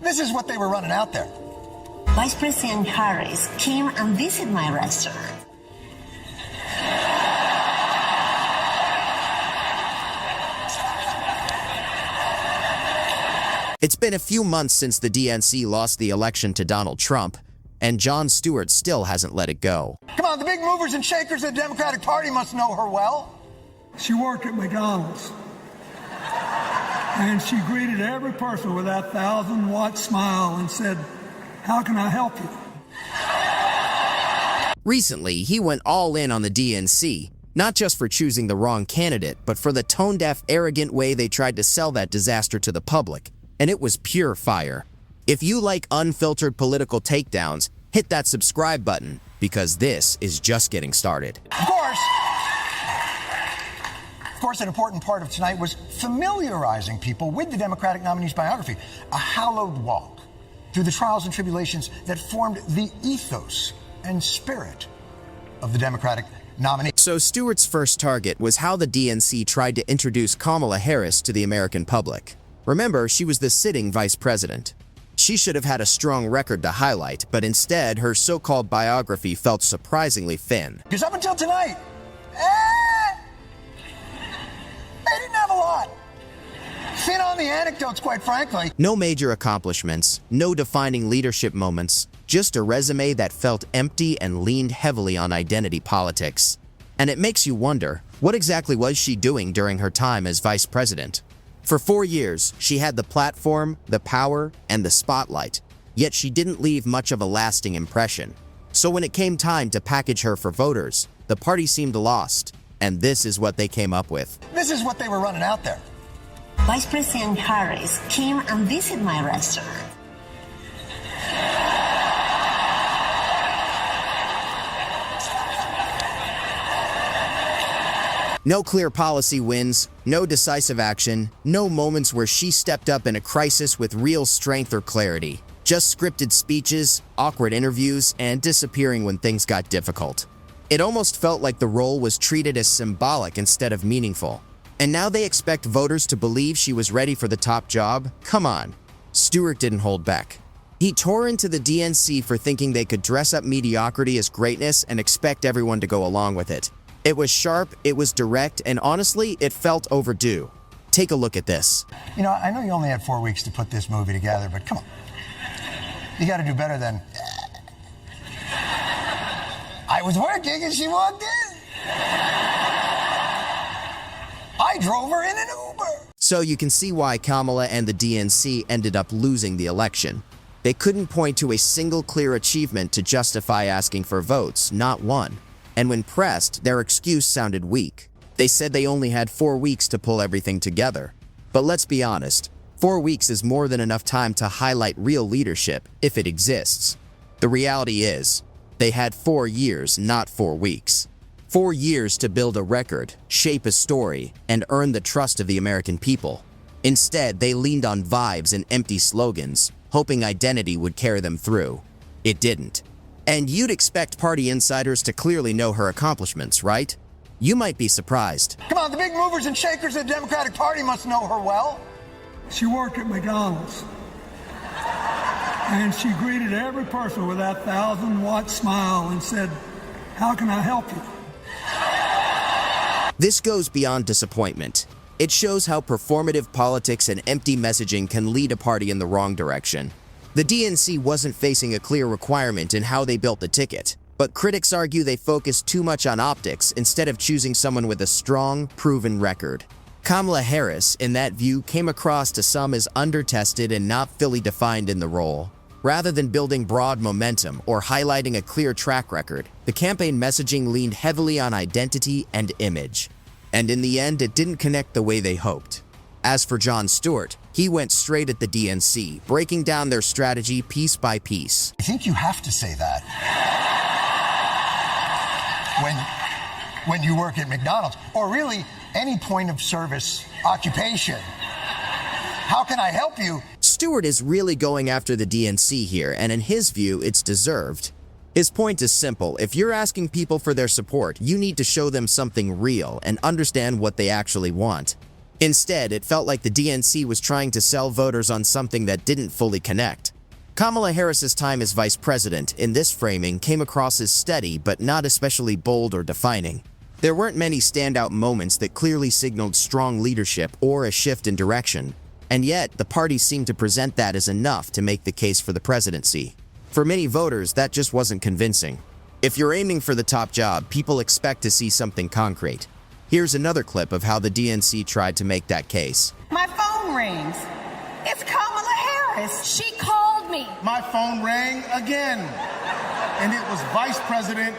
This is what they were running out there. Vice President Harris came and visited my restaurant. It's been a few months since the DNC lost the election to Donald Trump, and Jon Stewart still hasn't let it go. Come on, the big movers and shakers of the Democratic Party must know her well. She worked at McDonald's, and she greeted every person with that 1,000-watt smile and said, "How can I help you?" Recently, he went all in on the DNC, not just for choosing the wrong candidate, but for the tone-deaf, arrogant way they tried to sell that disaster to the public. And it was pure fire. If you like unfiltered political takedowns, hit that subscribe button, because this is just getting started. Of course, an important part of tonight was familiarizing people with the Democratic nominee's biography, a hallowed walk through the trials and tribulations that formed the ethos and spirit of the Democratic nominee. So Stewart's first target was how the DNC tried to introduce Kamala Harris to the American public. Remember, she was the sitting vice president. She should have had a strong record to highlight, but instead, her so-called biography felt surprisingly thin. Because up until tonight, they didn't have a lot. Thin on the anecdotes, quite frankly. No major accomplishments, no defining leadership moments, just a resume that felt empty and leaned heavily on identity politics. And it makes you wonder, what exactly was she doing during her time as vice president? For 4 years, she had the platform, the power, and the spotlight, yet she didn't leave much of a lasting impression. So when it came time to package her for voters, the party seemed lost, and this is what they came up with. This is what they were running out there. Vice President Harris came and visited my restaurant. No clear policy wins, no decisive action, no moments where she stepped up in a crisis with real strength or clarity. Just scripted speeches, awkward interviews, and disappearing when things got difficult. It almost felt like the role was treated as symbolic instead of meaningful. And now they expect voters to believe she was ready for the top job? Come on. Stewart didn't hold back. He tore into the DNC for thinking they could dress up mediocrity as greatness and expect everyone to go along with it. It was sharp, it was direct, and honestly, it felt overdue. Take a look at this. You know, I know you only had 4 weeks to put this movie together, but come on. You gotta do better than... I was working and she walked in. I drove her in an Uber. So you can see why Kamala and the DNC ended up losing the election. They couldn't point to a single clear achievement to justify asking for votes, not one. And when pressed, their excuse sounded weak. They said they only had 4 weeks to pull everything together. But let's be honest, 4 weeks is more than enough time to highlight real leadership, if it exists. The reality is, they had 4 years, not 4 weeks. 4 years to build a record, shape a story, and earn the trust of the American people. Instead, they leaned on vibes and empty slogans, hoping identity would carry them through. It didn't. And you'd expect party insiders to clearly know her accomplishments, right? You might be surprised. Come on, the big movers and shakers of the Democratic Party must know her well. She worked at McDonald's, and she greeted every person with that 1,000-watt smile and said, "How can I help you?" This goes beyond disappointment. It shows how performative politics and empty messaging can lead a party in the wrong direction. The DNC wasn't facing a clear requirement in how they built the ticket, but critics argue they focused too much on optics instead of choosing someone with a strong, proven record. Kamala Harris, in that view, came across to some as undertested and not fully defined in the role. Rather than building broad momentum or highlighting a clear track record, the campaign messaging leaned heavily on identity and image. And in the end, it didn't connect the way they hoped. As for Jon Stewart, he went straight at the DNC, breaking down their strategy piece by piece. I think you have to say that when you work at McDonald's, or really any point of service occupation. How can I help you? Stewart is really going after the DNC here, and in his view, it's deserved. His point is simple. If you're asking people for their support, you need to show them something real and understand what they actually want. Instead, it felt like the DNC was trying to sell voters on something that didn't fully connect. Kamala Harris's time as vice president, in this framing, came across as steady but not especially bold or defining. There weren't many standout moments that clearly signaled strong leadership or a shift in direction, and yet the party seemed to present that as enough to make the case for the presidency. For many voters, that just wasn't convincing. If you're aiming for the top job, people expect to see something concrete. Here's another clip of how the DNC tried to make that case. My phone rings. It's Kamala Harris. She called me. My phone rang again, and it was Vice President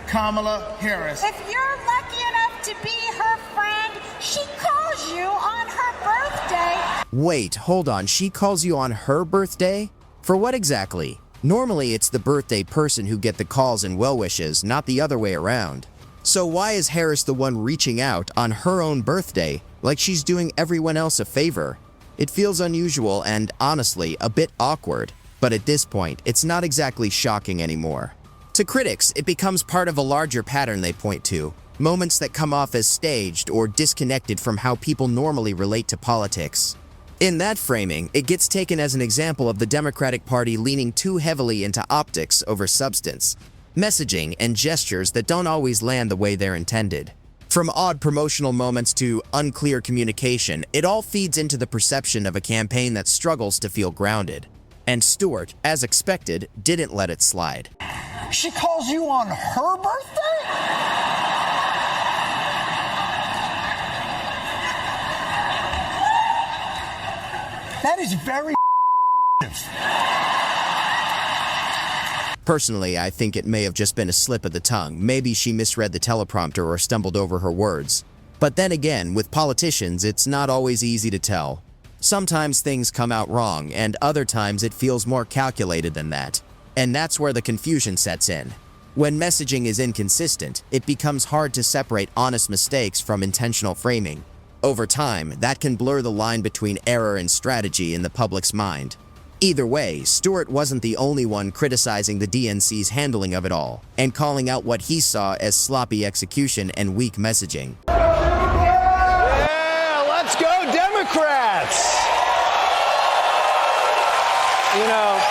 Kamala Harris. If you're lucky enough to be her friend, she calls you on her birthday. Wait, hold on, she calls you on her birthday? For what exactly? Normally, it's the birthday person who get the calls and well wishes, not the other way around. So why is Harris the one reaching out on her own birthday, like she's doing everyone else a favor? It feels unusual and, honestly, a bit awkward. But at this point, it's not exactly shocking anymore. To critics, it becomes part of a larger pattern they point to, moments that come off as staged or disconnected from how people normally relate to politics. In that framing, it gets taken as an example of the Democratic Party leaning too heavily into optics over substance, messaging, and gestures that don't always land the way they're intended. From odd promotional moments to unclear communication, it all feeds into the perception of a campaign that struggles to feel grounded. And Stewart, as expected, didn't let it slide. She calls you on her birthday? That is very Personally, I think it may have just been a slip of the tongue. Maybe she misread the teleprompter or stumbled over her words. But then again, with politicians, it's not always easy to tell. Sometimes things come out wrong, and other times it feels more calculated than that. And that's where the confusion sets in. When messaging is inconsistent, it becomes hard to separate honest mistakes from intentional framing. Over time, that can blur the line between error and strategy in the public's mind. Either way, Stewart wasn't the only one criticizing the DNC's handling of it all, and calling out what he saw as sloppy execution and weak messaging. Yeah, let's go Democrats! You know,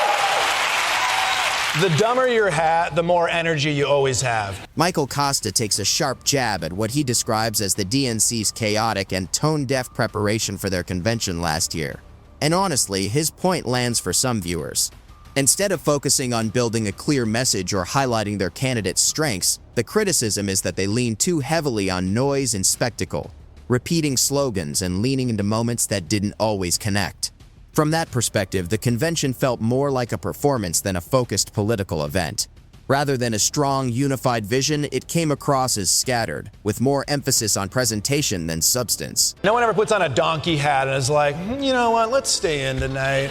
the dumber your hat, the more energy you always have. Michael Costa takes a sharp jab at what he describes as the DNC's chaotic and tone-deaf preparation for their convention last year. And honestly, his point lands for some viewers. Instead of focusing on building a clear message or highlighting their candidate's strengths, the criticism is that they lean too heavily on noise and spectacle, repeating slogans and leaning into moments that didn't always connect. From that perspective, the convention felt more like a performance than a focused political event. Rather than a strong, unified vision, it came across as scattered, with more emphasis on presentation than substance. No one ever puts on a donkey hat and is like, you know what, let's stay in tonight.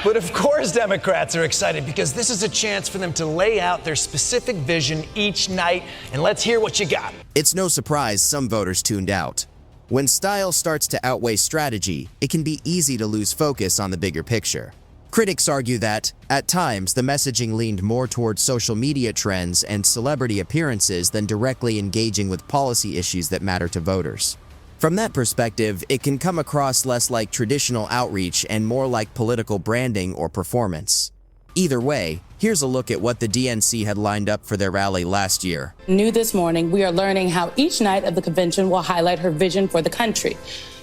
But of course Democrats are excited because this is a chance for them to lay out their specific vision each night, and let's hear what you got. It's no surprise some voters tuned out. When style starts to outweigh strategy, it can be easy to lose focus on the bigger picture. Critics argue that, at times, the messaging leaned more towards social media trends and celebrity appearances than directly engaging with policy issues that matter to voters. From that perspective, it can come across less like traditional outreach and more like political branding or performance. Either way, here's a look at what the DNC had lined up for their rally last year. New this morning, we are learning how each night of the convention will highlight her vision for the country.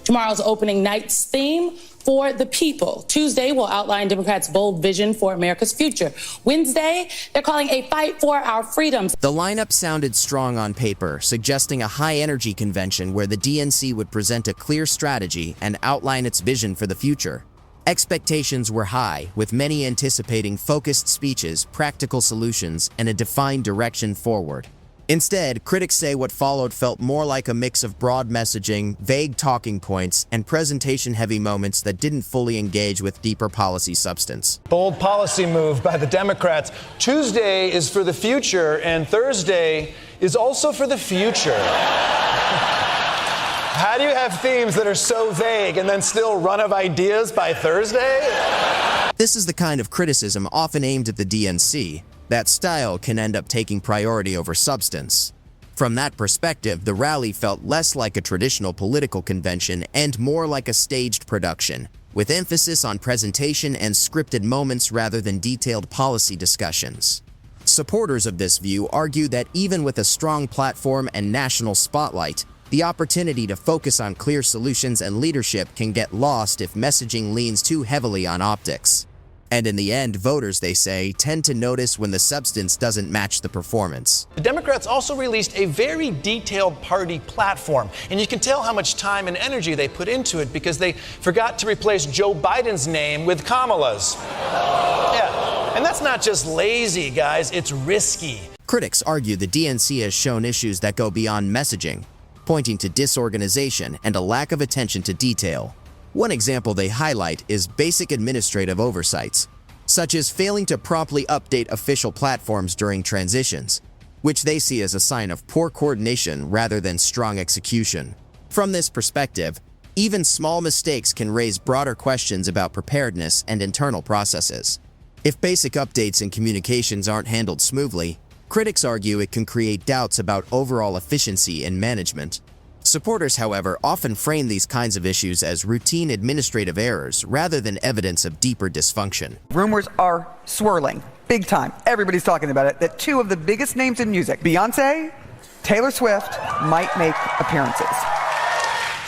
Tomorrow's opening night's theme, For the People. Tuesday will outline Democrats' bold vision for America's future. Wednesday, they're calling a fight for our freedoms. The lineup sounded strong on paper, suggesting a high-energy convention where the DNC would present a clear strategy and outline its vision for the future. Expectations were high, with many anticipating focused speeches, practical solutions, and a defined direction forward. Instead, critics say what followed felt more like a mix of broad messaging, vague talking points, and presentation-heavy moments that didn't fully engage with deeper policy substance. Bold policy move by the Democrats. Tuesday is for the future, and Thursday is also for the future. How do you have themes that are so vague and then still run of ideas by Thursday? This is the kind of criticism often aimed at the DNC. That style can end up taking priority over substance. From that perspective, the rally felt less like a traditional political convention and more like a staged production, with emphasis on presentation and scripted moments rather than detailed policy discussions. Supporters of this view argue that even with a strong platform and national spotlight, the opportunity to focus on clear solutions and leadership can get lost if messaging leans too heavily on optics. And in the end, voters, they say, tend to notice when the substance doesn't match the performance. The Democrats also released a very detailed party platform, and you can tell how much time and energy they put into it because they forgot to replace Joe Biden's name with Kamala's. Yeah, and that's not just lazy, guys, it's risky. Critics argue the DNC has shown issues that go beyond messaging, pointing to disorganization and a lack of attention to detail. One example they highlight is basic administrative oversights, such as failing to promptly update official platforms during transitions, which they see as a sign of poor coordination rather than strong execution. From this perspective, even small mistakes can raise broader questions about preparedness and internal processes. If basic updates and communications aren't handled smoothly, critics argue it can create doubts about overall efficiency in management. Supporters, however, often frame these kinds of issues as routine administrative errors rather than evidence of deeper dysfunction. Rumors are swirling, big time. Everybody's talking about it, that two of the biggest names in music, Beyonce, Taylor Swift, might make appearances.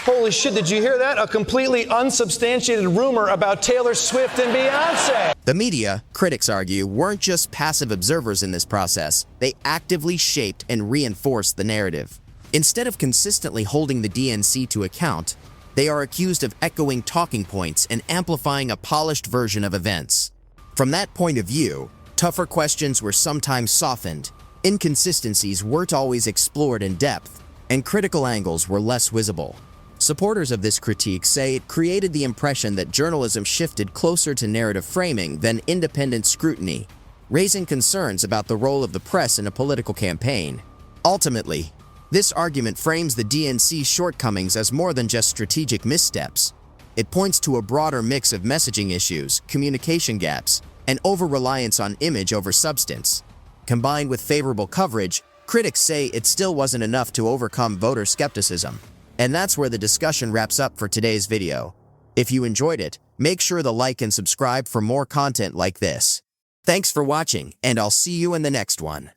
Holy shit, did you hear that? A completely unsubstantiated rumor about Taylor Swift and Beyonce. The media, critics argue, weren't just passive observers in this process. They actively shaped and reinforced the narrative. Instead of consistently holding the DNC to account, they are accused of echoing talking points and amplifying a polished version of events. From that point of view, tougher questions were sometimes softened, inconsistencies weren't always explored in depth, and critical angles were less visible. Supporters of this critique say it created the impression that journalism shifted closer to narrative framing than independent scrutiny, raising concerns about the role of the press in a political campaign. Ultimately, this argument frames the DNC's shortcomings as more than just strategic missteps. It points to a broader mix of messaging issues, communication gaps, and over-reliance on image over substance. Combined with favorable coverage, critics say it still wasn't enough to overcome voter skepticism. And that's where the discussion wraps up for today's video. If you enjoyed it, make sure to like and subscribe for more content like this. Thanks for watching, and I'll see you in the next one.